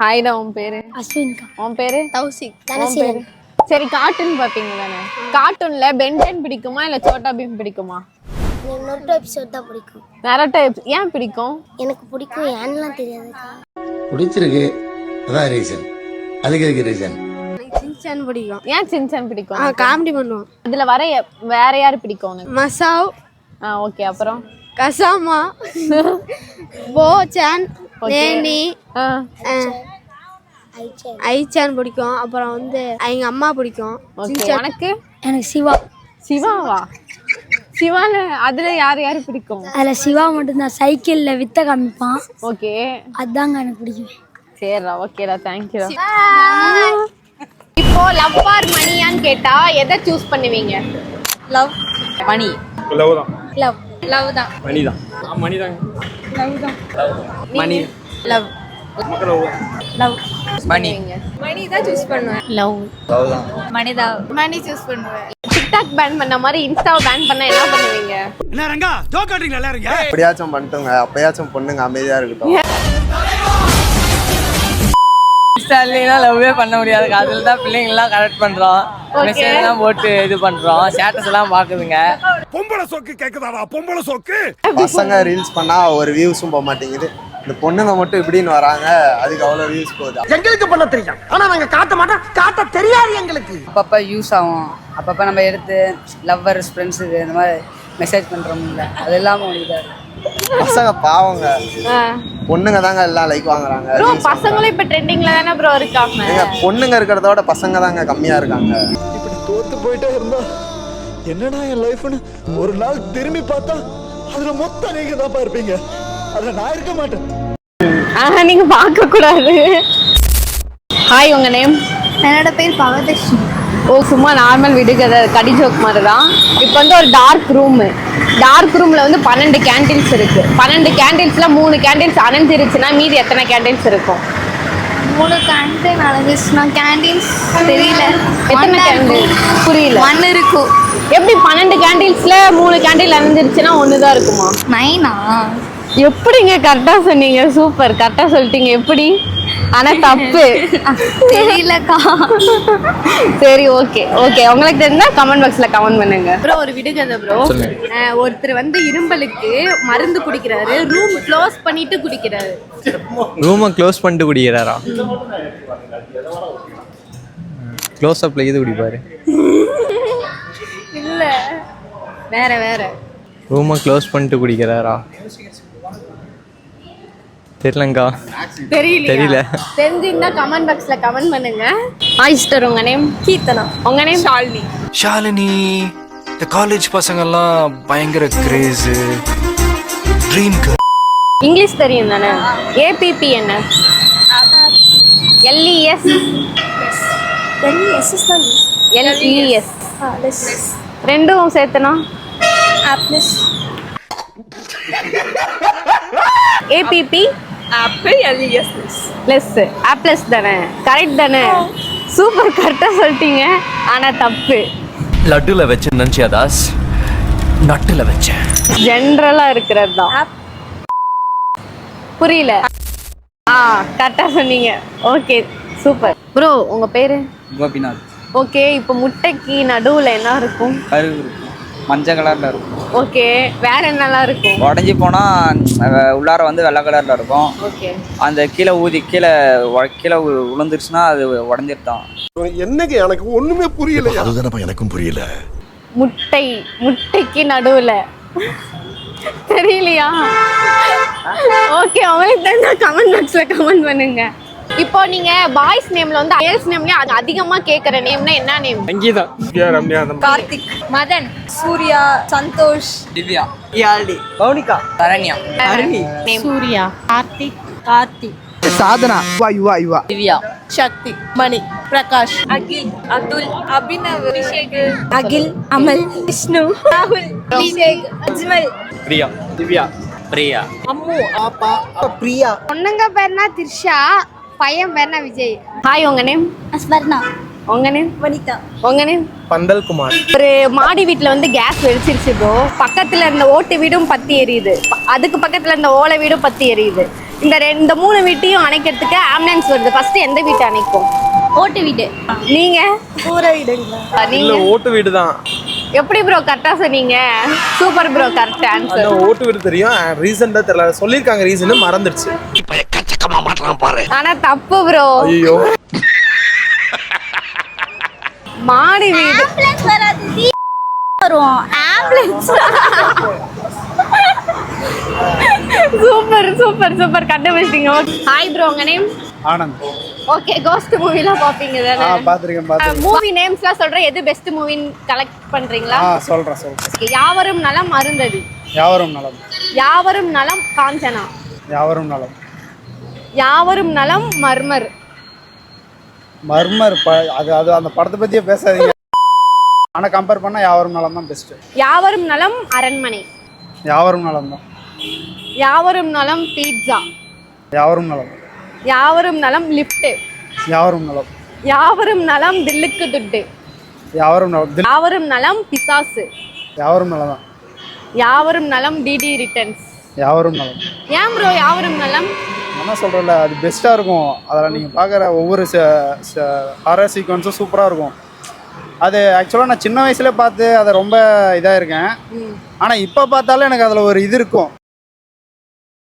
ஹாய்டா, உன் பேரு? அஸ்வின்கா. உன் பேரு? தௌசிக். பேரு? சரி, கார்ட்டூன் பாப்பீங்க தானே? கார்ட்டூன்ல பென்டென் பிடிக்குமா இல்ல சோட்டா பீம் பிடிக்குமா? நொட்டோ எபிசோட் தான் பிடிக்கும். நரட்டோ ஏன் பிடிக்கும்? எனக்கு பிடிக்கும், ஏன்லாம் தெரியாதுக்கா. பிடிச்சிருக்கு, அதான் ரீசன். அதுக்கு ரீசன் சின்சான் பிடிக்கும். ஏன் சின்சான் பிடிக்கும்? காமெடி பண்ணுவோம். இதுல வர வேற யாரு பிடிக்கும் உனக்கு? மசாவ். ஓகே. அப்புறம் கசாமா, போச்சான், நேனி, ஐச்சான் பிடிக்கும். அப்புறம் எங்க அம்மா பிடிக்கும். எனக்கு சிவா. சிவாவா? சிவால அதுல யாரு பிடிக்கும்? அதுல சிவா மட்டும்தான் சைக்கிள்ல வித்த காமிப்பான். ஓகே, அதாங்க எனக்கு பிடிக்கும். சரிடா, ஓகேடா, தேங்க்யூ. இப்போ லவ் ஆர் மணியான்னு கேட்டா எதை சூஸ் பண்ணுவீங்க? லவ். மணி. லவ் தான். லவ். லவ் தான். மணி தான். மணி தான். லவ் தான். மணி. லவ். லவ். மணி. மணி தான் சூஸ் பண்ணுவேன். லவ். லவ் தான். மணி தான். மணி சூஸ் பண்ணுவேன். டிக்டாக் பேன் பண்ண மாதிரி இன்ஸ்டாவை பேன் பண்ணா என்ன பண்ணுவீங்க? என்ன ரங்கா ஜோக் ஆடுறீங்களா எல்லாரும்? எப்படியாச்சும் பண்ணிட்டுங்க, அப்பயாச்சும் பொண்ணுங்க அமைதியா இருக்கட்டும். இன்ஸ்டாலாம் லவ்வே பண்ண முடியாது. அதில் தான் பிள்ளைங்கள்லாம் கரெக்ட் பண்ணுறோம், மெசேஜ்லாம் போட்டு இது பண்ணுறோம், ஸ்டேட்டஸ் எல்லாம் பார்க்குதுங்க. பொம்பளை சோக்கு கேக்குதாடா? பொம்பளை சோக்கு பசங்க ரீல்ஸ் பண்ணா ஒரு வியூஸும் போக மாட்டேங்குது. இந்த பொண்ணுங்க மட்டும் இப்படின்னு வராங்க, அதுக்கு அவ்வளவு வியூஸ் போகுது. எங்களுக்கு பண்ண தெரியும், ஆனா நாங்க காட்ட மாட்டோம். காட்ட தெரியாது எங்களுக்கு. அப்பப்போ யூஸ் ஆகும், அப்பப்போ நம்ம எடுத்து லவ்வர்ஸ் ஃப்ரெண்ட்ஸுக்கு இந்த மாதிரி மெசேஜ் பண்ணுறோம்ல, அது இல்லாமல் முடியுது. பசங்க பாவங்க, பொண்ணுங்க தாங்க எல்லாம் லைக் வாங்குறாங்க. ப்ரோ, பசங்களும் இப்ப ட்ரெண்டிங்ல தானே ப்ரோ இருக்காங்க. பொண்ணுங்க இருக்கிறத விட பசங்க தாங்க கம்மியா இருக்காங்க. இப்படி தோத்து போயிட்டே இருந்தா என்னடா என் லைஃப்னு ஒரு நாள் திரும்பி பார்த்தா அதுல மொத்தம் நீங்க தான் இருப்பீங்க, அதுல நான் இருக்க மாட்டேன். நீங்க பார்க்க கூடாது. ஹாய், உங்க நேம்? என்னோட பேர் பவதர்ஷினி. சும்மா நார்மல் விடுகதை கடி ஜோக் மாதிரி தான். இப்போ ஒரு டார்க் ரூம்ல 12 கேண்டீன்ஸ் இருக்கு. 12 கேண்டீன்ஸ்ல 3 கேண்டீன்ஸ் அணைஞ்சிருச்சுன்னா மீதி எத்தனை கேண்டீன்ஸ் இருக்கும்? 3 கேண்டீன் அணைஞ்சிருச்சுன்னா கேண்டீன்ஸ் தெரியல. எத்தனை கேண்டீன்? புரியல. 1 இருக்கும். எப்படி 12 கேண்டீன்ஸ்ல 3 கேண்டீன் அணைஞ்சிருச்சுன்னா 1 தான் இருக்குமா? 9ஆ? எப்படிங்க கரெக்டா சொன்னீங்க, சூப்பர், கரெக்டா சொல்லிட்டீங்க. எப்படி? ஆனா தப்பு. தெரியலக்கா. சரி, ஓகே. உங்களுக்கு தெரிஞ்சா கமெண்ட் பாக்ஸ்ல கமெண்ட் பண்ணுங்க. ப்ரோ, ஒரு விடுகதை ப்ரோ. ஒருத்தர் இரும்பலுக்கு மருந்து குடிக்கிறாரு, ரூம் க்ளோஸ் பண்ணிட்டு குடிக்கிறாரு. ரூமை க்ளோஸ் பண்ணிட்டு குடிக்கிறாரா? க்ளோஸ் அப்ல இது குடிப்பாரு. இல்ல, வேற. ரூமை க்ளோஸ் பண்ணிட்டு குடிக்கிறாரா? தெரியலங்கா. தெரியல. தெரிஞ்சிருந்தா கமெண்ட் பாக்ஸ்ல கமெண்ட் பண்ணுங்க. சிஸ்டர், உங்க நேம்? கீர்த்தனா. உங்க நேம்? ஷாலினி. ஷாலினி, இந்த காலேஜ் பசங்க எல்லாம் பயங்கர கிரேஸ், ட்ரீம் கேர்ள். இங்கிலீஷ் தெரியும் தானே? APP என்ன? LES. LES ரெண்டும் சேர்த்தனா ஆப்ளஸ். APP ஆப்பிள் LES லெஸ் ஆப்ளஸ் தானே? கரெக்ட் தானே? சூப்பர், கரெக்டா சொல்லிட்டீங்க. ஆனா தப்பு. லட்டுல வச்ச நினைச்சியா தாஸ்? நட்டுல வச்சேன். ஜென்ரலா இருக்கிறது தான். புரியல. கரெக்டா சொன்னீங்க. Okay, super. ப்ரோ, உங்க பேரு? கோபிநாத். ஓகே, இப்போ முட்டைக்கு நடுவுல என்ன இருக்கும்? கருவு இருக்கும், மஞ்சள் கலர்ல இருக்கும். ஓகே, வேற என்னலாம் இருக்கும்? உடஞ்சி போனா உள்ளார வெள்ளை கலர்ல இருக்கும். ஓகே, அந்த கீழே விழுந்துருச்சுன்னா அது உடஞ்சிருத்தான். என்னங்க எனக்கு ஒண்ணுமே புரியல. அதுதானப்பா எனக்கும் புரியல. முட்டைக்கு நடுவுல தெரியலையா? ஓகே, உங்களுக்கு தெரிஞ்சா கமெண்ட் பாக்ஸ்ல கமெண்ட் பண்ணுங்க. இப்போ நீங்க பாய்ஸ் நேம்ல கேர்ள்ஸ் நேம்லயே அதிகமா கேக்குற நேம்னா என்ன நேம்? சங்கீதா, ரம்யா, கார்த்திக், மதன், சூர்யா, சந்தோஷ், திவ்யா, யாழ்டி, பவுனிகா, சரண்யா, அருணி, சூர்யா, கார்த்திக், சாதனா, யுவா, திவ்யா, சக்தி, மணி, பிரகாஷ், அகில், அப்துல், அபினவ், அபிஷேக், அகில், அமல், விஷ்ணு, ராகுல், அபிஷேக், அஜ்மல், பிரியா, திவ்யா, பிரியா, அம்மு, ஆப்பா, பிரியா. பொண்ணுங்க பேர்னா திரிஷா, பையன் பேர்னா விஜய். ஹாய், உங்க நேம்? அஸ்வர்ணா. உங்க நேம்? வனிதா. உங்க நேம்? பந்தல் குமார். ஒரு மாடி வீட்டுல கேஸ் வெடிச்சிருச்சு ப்ரோ. பக்கத்துல இருந்த ஓட்டு வீடும் பத்தி எரியுது, அதுக்கு பக்கத்துல இருந்த ஓலை வீடும் பத்தி எரியுது. இந்த 3 வீட்டையும் அணைக்கிறதுக்கு ஆம்புலன்ஸ் வருது. ஃபர்ஸ்ட் எந்த வீட்டை அணைக்கும்? ஓட்டு வீடு. நீங்க? கூரை வீடுங்களா? நீங்க? ஓட்டு வீடு தான். எப்படி ப்ரோ கரெக்டா சொன்னீங்க? Super bro, correct answer. ஓட்டு வீடு தெரியும், ரீசன் தான் தெரியல, சொல்லிருக்காங்க ரீசன் மறந்துடுச்சு. ஆனா தப்பு ப்ரோ. ஐயோ, மாடி வீடு. வரும் ஆம்புலன்ஸ். சூப்பர் சூப்பர் சூப்பர், கண்டுபிடிச்சிட்டீங்க. ஹாய் ப்ரோ, உங்க நேம்? ஆனந்த். ஓகே, கோஸ்ட் மூவிலாம் பாப்பீங்க தானே? பாத்துருக்கேன். மூவி நேம்ஸ்லாம் சொல்றேன், எது பெஸ்ட் மூவின்னு கலெக்ட் பண்றீங்களா? சொல்றேன். யாவரும் நலம் அருந்ததி. யாவரும் நலம். யாவரும் நலம் காஞ்சனா. யாவரும் நலம். யாவரும் நலம் மர்மர். மர்மர் அது அந்த படத்தை பத்தியே பேசாதீங்க. ஆனா கம்பேர் பண்ணா யாவரும் நலம் தான் பெஸ்ட். யாவரும் நலம் அரண்மனை. யாவரும் நலம் தான். யாவரும் நலம் பீட்சா. யாவரும் நலம். யாவரும் நலம் லிஃப்ட். யாவரும் நலம். யாவரும் நலம் தில்லுக்கு துட்டு. யாவரும் நலம். யாவரும் நலம் பிசாசு. யாவரும் நலம் தான். யாவரும் நலம் டிடி ரிட்டர்ன்ஸ். யாவரும் நலம். ஏன் ப்ரோ யாவரும் நலம்? என்ன சொல்கிறேன்ல, அது பெஸ்ட்டாக இருக்கும். அதில் நீங்கள் பார்க்குற ஒவ்வொரு ஹாரர் சீக்வன்ஸும் சூப்பராக இருக்கும். அது ஆக்சுவலாக நான் சின்ன வயசுல பார்த்து அதை ரொம்ப இதாக இருக்கேன். ஆனால் இப்போ பார்த்தாலும் எனக்கு அதில் ஒரு இது இருக்கும்.